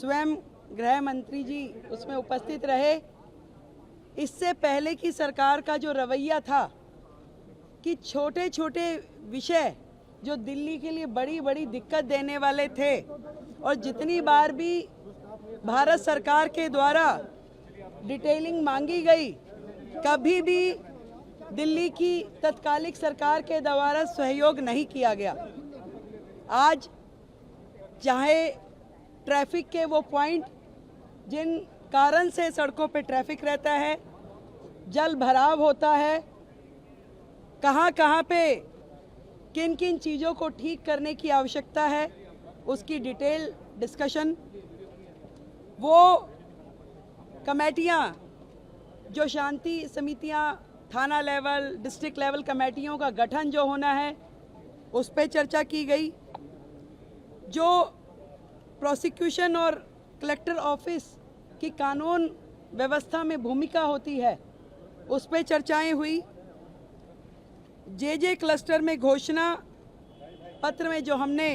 स्वयं गृह मंत्री जी उसमें उपस्थित रहे। इससे पहले की सरकार का जो रवैया था कि छोटे छोटे विषय जो दिल्ली के लिए बड़ी बड़ी दिक्कत देने वाले थे, और जितनी बार भी भारत सरकार के द्वारा डिटेलिंग मांगी गई, कभी भी दिल्ली की तत्कालिक सरकार के द्वारा सहयोग नहीं किया गया। आज चाहे ट्रैफिक के वो पॉइंट जिन कारण से सड़कों पे ट्रैफिक रहता है, जल भराव होता है, कहाँ कहाँ पे किन किन चीज़ों को ठीक करने की आवश्यकता है, उसकी डिटेल डिस्कशन, वो कमेटियाँ जो शांति समितियाँ, थाना लेवल, डिस्ट्रिक्ट लेवल कमेटियों का गठन जो होना है, उस पर चर्चा की गई। जो प्रोसिक्यूशन और कलेक्टर ऑफिस की कानून व्यवस्था में भूमिका होती है, उस पर चर्चाएं हुई। जे क्लस्टर में घोषणा पत्र में जो हमने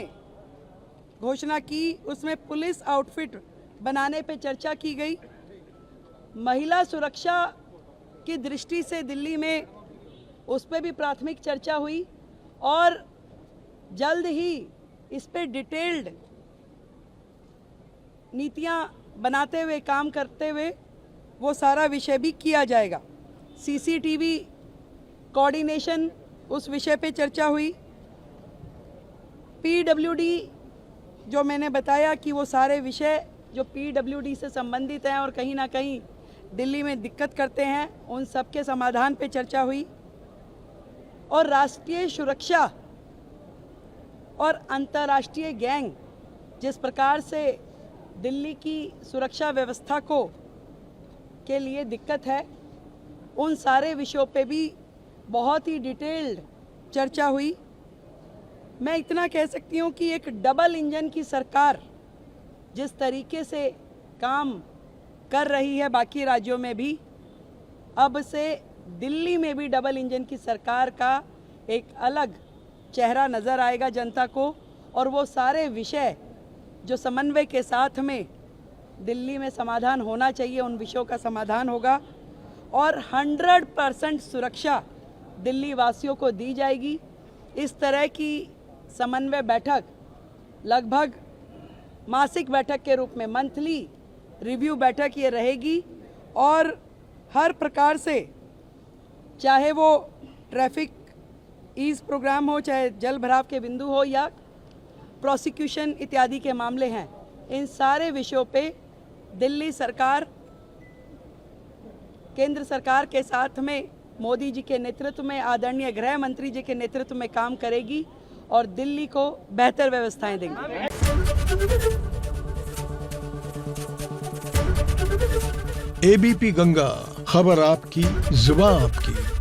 घोषणा की, उसमें पुलिस आउटफिट बनाने पे चर्चा की गई। महिला सुरक्षा की दृष्टि से दिल्ली में उस पर भी प्राथमिक चर्चा हुई, और जल्द ही इस पे डिटेल्ड नीतियां बनाते हुए, काम करते हुए वो सारा विषय भी किया जाएगा। सीसीटीवी कोऑर्डिनेशन, उस विषय पे चर्चा हुई। पीडब्ल्यूडी जो मैंने बताया कि वो सारे विषय जो पीडब्ल्यूडी से संबंधित हैं और कहीं ना कहीं दिल्ली में दिक्कत करते हैं, उन सब के समाधान पे चर्चा हुई। और राष्ट्रीय सुरक्षा और अंतर्राष्ट्रीय गैंग जिस प्रकार से दिल्ली की सुरक्षा व्यवस्था को के लिए दिक्कत है, उन सारे विषयों पे भी बहुत ही डिटेल्ड चर्चा हुई। मैं इतना कह सकती हूँ कि एक डबल इंजन की सरकार जिस तरीके से काम कर रही है बाकी राज्यों में भी, अब से दिल्ली में भी डबल इंजन की सरकार का एक अलग चेहरा नज़र आएगा जनता को। और वो सारे विषय जो समन्वय के साथ में दिल्ली में समाधान होना चाहिए, उन विषयों का समाधान होगा। और 100% सुरक्षा दिल्ली वासियों को दी जाएगी। इस तरह की समन्वय बैठक लगभग मासिक बैठक के रूप में, मंथली रिव्यू बैठक ये रहेगी। और हर प्रकार से, चाहे वो ट्रैफिक ईज प्रोग्राम हो, चाहे जल भराव के बिंदु हो, या प्रोसिक्यूशन इत्यादि के मामले हैं, इन सारे विषयों पे दिल्ली सरकार केंद्र सरकार के साथ में मोदी जी के नेतृत्व में, आदरणीय गृह मंत्री जी के नेतृत्व में काम करेगी और दिल्ली को बेहतर व्यवस्थाएं देंगी। एबीपी गंगा, खबर आपकी, जुबान आपकी।